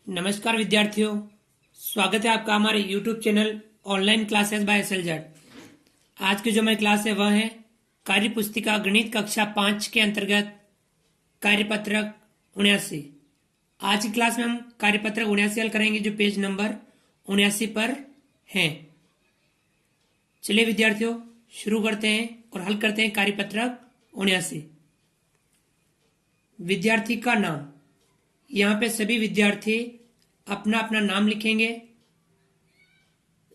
नमस्कार विद्यार्थियों, स्वागत है आपका हमारे YouTube channel online classes bye SLZ। आज की जो हमारी क्लास है वह है कार्य पुस्तिका गणित कक्षा 5 के अंतर्गत कार्यपत्रक 79। आज की क्लास में हम कार्यपत्रक 79 हल करेंगे जो पेज नंबर 79 पर हैं। चलिए विद्यार्थियों शुरू करते हैं और हल करते हैं कार्यपत्रक 79। विद्यार्थी का नाम, यहाँ पे सभी विद्यार्थी अपना अपना नाम लिखेंगे।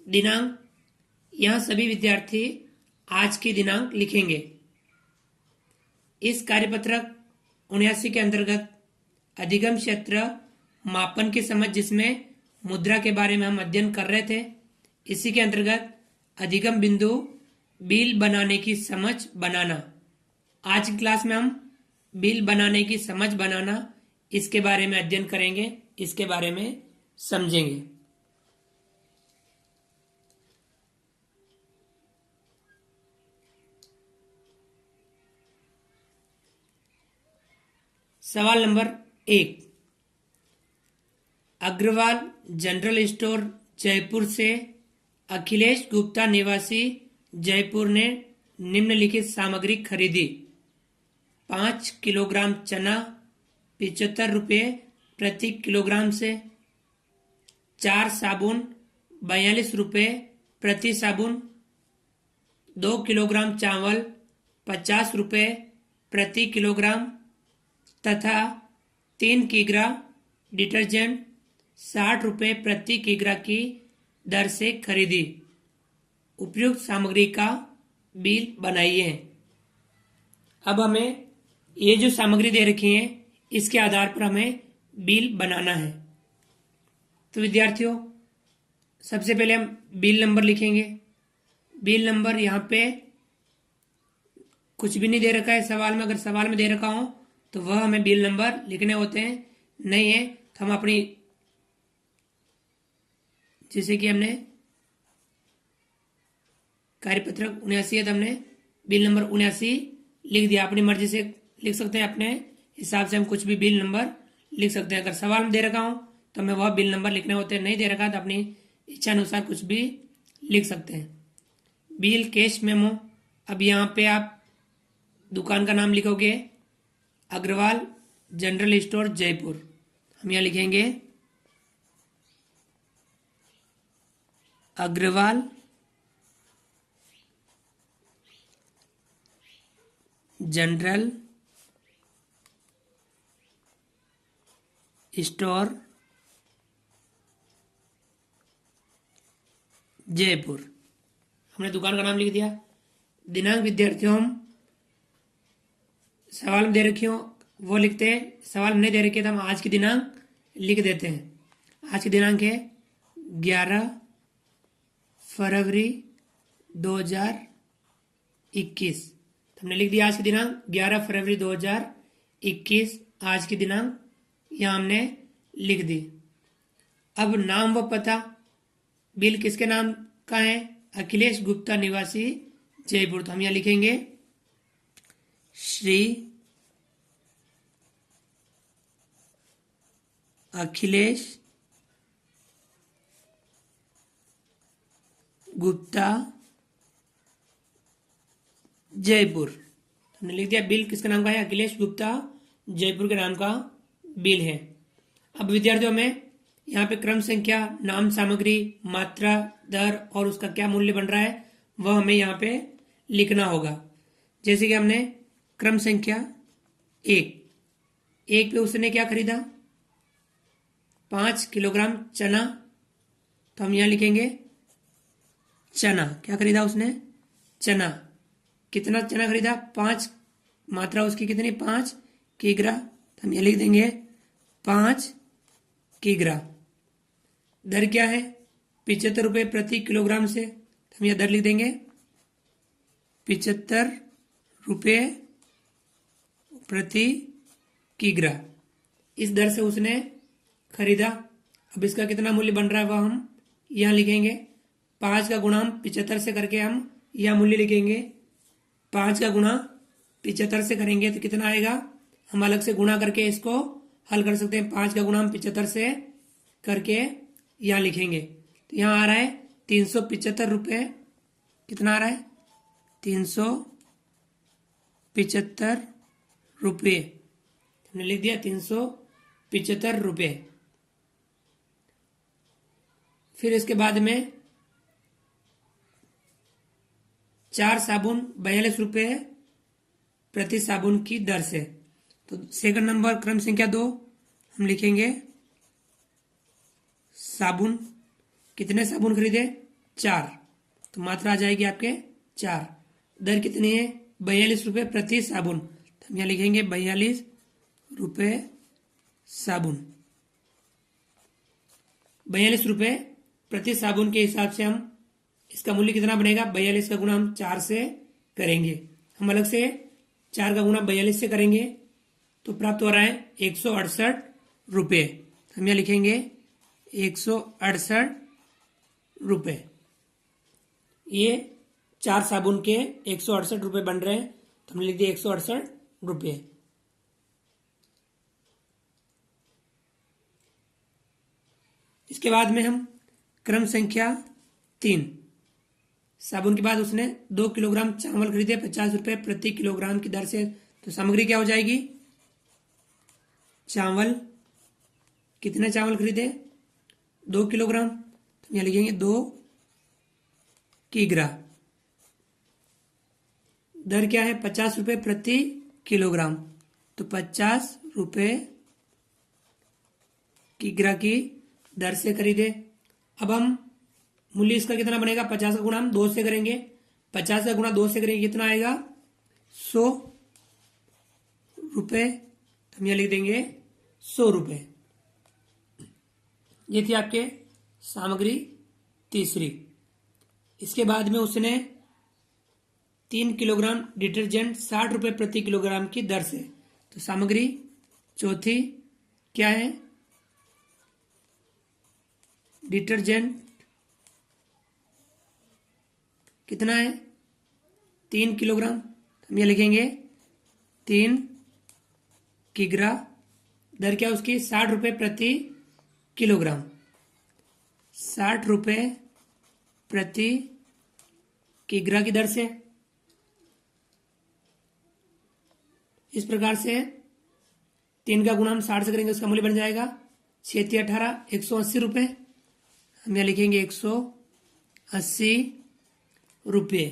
दिनांक, यहाँ सभी विद्यार्थी आज की दिनांक लिखेंगे। इस कार्यपत्रक 79 के अंतर्गत अधिगम क्षेत्र मापन की समझ, जिसमें मुद्रा के बारे में हम अध्ययन कर रहे थे, इसी के अंतर्गत अधिगम बिंदु बिल बनाने की समझ बनाना। आज की क्लास में हम बिल बनाने की समझ बनाना इसके बारे में अध्ययन करेंगे, इसके बारे में समझेंगे। सवाल number 1। Agarwal general store Jaipur से अखिलेश गुप्ता निवासी जयपुर ने निम्नलिखित सामग्री खरीदी: 5 किलोग्राम चना 75 रुपये प्रति किलोग्राम से, 4 साबुन 42 रुपये प्रति साबुन, 2 किलोग्राम चावल 50 रुपये प्रति किलोग्राम तथा 3 किग्रा डिटर्जेंट 60 रुपये प्रति किग्रा की दर से खरीदी। उपयुक्त सामग्री का बिल बनाइए। अब हमें ये जो सामग्री दे रखी है इसके आधार पर हमें बिल बनाना है। तो विद्यार्थियों सबसे पहले हम बिल नंबर लिखेंगे। बिल नंबर यहाँ पे कुछ भी नहीं दे रखा है सवाल में। अगर सवाल में दे रखा हो तो वह हमें बिल नंबर लिखने होते हैं, नहीं है तो हम अपनी, जैसे कि हमने कार्यपत्रक 79 है तो हमने बिल नंबर 79 लिख दिया। अपनी मर्जी से लिख सकते हैं, अपने हिसाब से हम कुछ भी बिल नंबर लिख सकते हैं। अगर सवाल में दे रखा हो तो हमें वह बिल नंबर लिखने होते हैं, नहीं दे रखा तो अपनी इच्छा अनुसार कुछ भी लिख सकते हैं। बिल कैश मेमो, अब यहाँ पे आप दुकान का नाम लिखोगे अग्रवाल जनरल स्टोर जयपुर। हम यहाँ लिखेंगे अग्रवाल जनरल स्टोर जयपुर। हमने दुकान का नाम लिख दिया। दिनांक विद्यार्थियों हम सवाल में दे रखी हो वो लिखते हैं, सवाल में नहीं दे रखी है तो हम आज की दिनांक लिख देते हैं। आज की दिनांक है 11 फरवरी 2021। तो हमने लिख दिया आज की दिनांक 11 फरवरी 2021। आज की दिनांक यहाँ हमने लिख दी। अब नाम व पता, बिल किसके नाम का है? अखिलेश गुप्ता निवासी जयपुर। तो हम यहाँ लिखेंगे श्री अखिलेश गुप्ता जयपुर। हमने लिख दिया बिल किसके नाम का है? अखिलेश गुप्ता जयपुर के नाम का बिल है। अब विद्यार्थियों में यहाँ पे क्रम संख्या, नाम, सामग्री, मात्रा, दर और उसका क्या मूल्य बन रहा है वह हमें यहाँ पे लिखना होगा। जैसे कि हमने क्रम संख्या 1 पे उसने क्या खरीदा? 5 किलोग्राम चना। तो हम यहाँ लिखेंगे चना। क्या खरीदा उसने? चना। कितना चना खरीदा? 5। मात्रा उसकी कितनी? 5 किग्रा। तो हम यहाँ लिख देंगे 5 किग्रा। दर क्या है? 75 रुपये प्रति किलोग्राम से। तो हम यहाँ दर लिख देंगे 75 रुपये प्रति किग्रा। इस दर से उसने खरीदा। अब इसका कितना मूल्य बन रहा है वह हम यहाँ लिखेंगे। 5 का गुणा हम 75 से करके हम यह मूल्य लिखेंगे। 5 का गुणा 75 से करेंगे तो कितना आएगा? हम अलग से गुणा करके इसको हल कर सकते हैं। 5 का गुणा हम 75 से करके यहाँ लिखेंगे। तो यहाँ आ रहा है 375 रुपये। कितना आ रहा है? 375 रुपये। हमने लिख दिया 375 रुपये। फिर इसके बाद में 4 साबुन 42 रुपये प्रति साबुन की दर से। तो सेकंड नंबर क्रम संख्या 2 हम लिखेंगे साबुन। कितने साबुन खरीदे? 4। तो मात्रा आ जाएगी आपके 4। दर कितनी है? 42 रुपये प्रति साबुन। तो हम यहाँ लिखेंगे 42 रुपये साबुन। 42 रुपये प्रति साबुन के हिसाब से हम इसका मूल्य कितना बनेगा? 42 का गुणा हम 4 से करेंगे। हम अलग से 4 का गुणा 42 से करेंगे तो प्राप्त हो रहा है 168 रुपये। हम यहाँ लिखेंगे 168 रुपये। ये 4 साबुन के 168 रुपये बन रहे हैं। तो हमने लिख दिया 168 रुपये। इसके बाद में हम क्रम संख्या 3 साबुन के बाद उसने 2 किलोग्राम चावल खरीदे 50 रुपये प्रति किलोग्राम की दर से। तो सामग्री क्या हो जाएगी? चावल। कितने चावल खरीदे? 2 किलोग्राम। तो यहाँ लिखेंगे 2 किग्रा। दर क्या है? 50 रुपये प्रति किलोग्राम। तो 50 रुपये किग्रा की दर से खरीदे। अब हम मूल्य इसका कितना बनेगा? 50 का गुणा हम 2 से करेंगे। 50 का गुणा 2 से करेंगे कितना आएगा? 100 रुपये। हम यहाँ लिख देंगे 100 रुपये। ये थी आपके सामग्री तीसरी। इसके बाद में उसने 3 किलोग्राम डिटर्जेंट 60 रुपये प्रति किलोग्राम की दर से। तो सामग्री चौथी क्या है? डिटर्जेंट कितना है? 3 किलोग्राम। हम ये लिखेंगे 3 किग्रा। दर क्या उसकी? 60 रुपये प्रति किलोग्राम। 60 रुपये प्रति किग्रा की दर से। इस प्रकार से 3 का गुणा हम 60 से करेंगे, उसका मूल्य बन जाएगा 6 × 18 180 रुपये। हम यहाँ लिखेंगे 180 रुपये।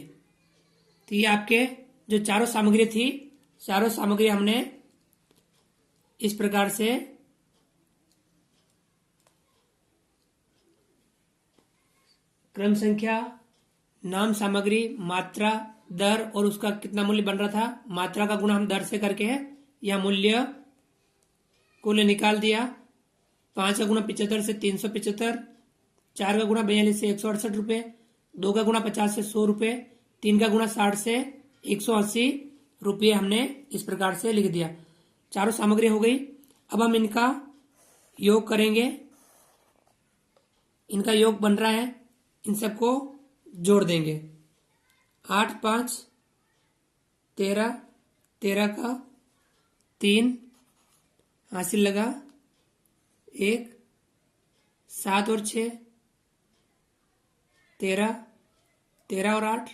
तो ये आपके जो चारों सामग्री थी, चारों सामग्री हमने इस प्रकार से क्रम संख्या, नाम, सामग्री, मात्रा, दर और उसका कितना मूल्य बन रहा था, मात्रा का गुणा हम दर से करके यह मूल्य कुल निकाल दिया। 5 का गुणा 75 से 375, 4 का गुणा 42 से 168 रुपये, 2 का गुणा 50 से 100 रुपये, 3 का गुणा 60 से 180 रुपये हमने इस प्रकार से लिख दिया। चारों सामग्री हो गई। अब हम इनका योग करेंगे। इनका योग बन रहा है, इन सबको जोड़ देंगे। 8 5 13, 13 का 3 हासिल लगा 1, 7 और 6 13, 13 और 8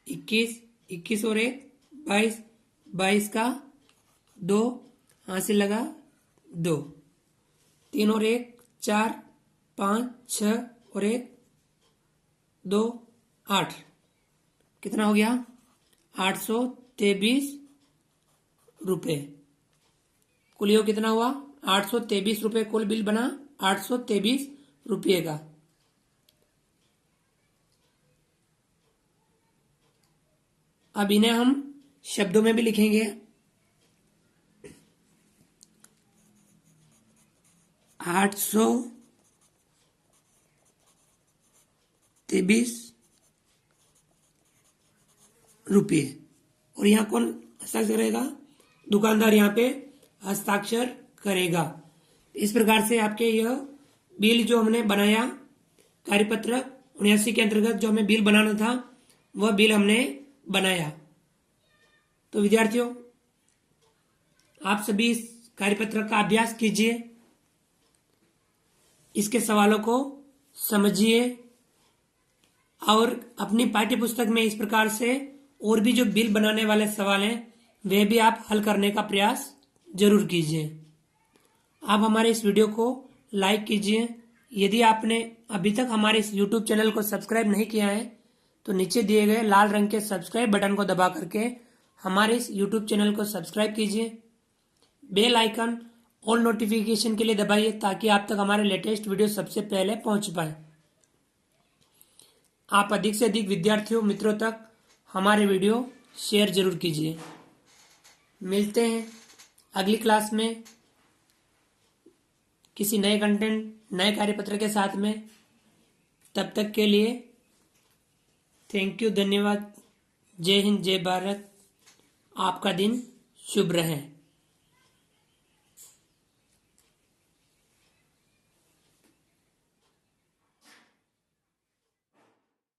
21, 21 और 1 22, 22 का 2 हासिल लगा 2, 3 और 1 4, 5 6 और 1 2 8। कितना हो गया? 823 रुपये। कुल योग कितना हुआ? 823 रुपये कुल बिल बना, 823 रुपये का। अब इन्हें हम शब्दों में भी लिखेंगे। 823 रुपये। और यहाँ कौन हस्ताक्षर करेगा? दुकानदार यहाँ पे हस्ताक्षर करेगा। इस प्रकार से आपके यह बिल जो हमने बनाया, कार्यपत्र 79 के अंतर्गत जो हमें बिल बनाना था, वह बिल हमने बनाया। तो विद्यार्थियों, आप सभी इस कार्यपत्र का अभ्यास कीजिए। इसके सवालों को समझिए और अपनी पाठ्य पुस्तक में इस प्रकार से और भी जो बिल बनाने वाले सवाल हैं वे भी आप हल करने का प्रयास जरूर कीजिए। आप हमारे इस वीडियो को लाइक कीजिए। यदि आपने अभी तक हमारे इस YouTube चैनल को सब्सक्राइब नहीं किया है तो नीचे दिए गए लाल रंग के सब्सक्राइब बटन को दबा करके हमारे इस YouTube चैनल को सब्सक्राइब कीजिए। बेल आइकन ऑल नोटिफिकेशन के लिए दबाइए ताकि आप तक हमारे लेटेस्ट वीडियो सबसे पहले पहुंच पाए। आप अधिक से अधिक विद्यार्थियों मित्रों तक हमारे वीडियो शेयर जरूर कीजिए। मिलते हैं अगली क्लास में किसी नए कंटेंट नए कार्यपत्र के साथ में। तब तक के लिए थैंक यू, धन्यवाद। जय हिंद, जय भारत। आपका दिन शुभ रहे।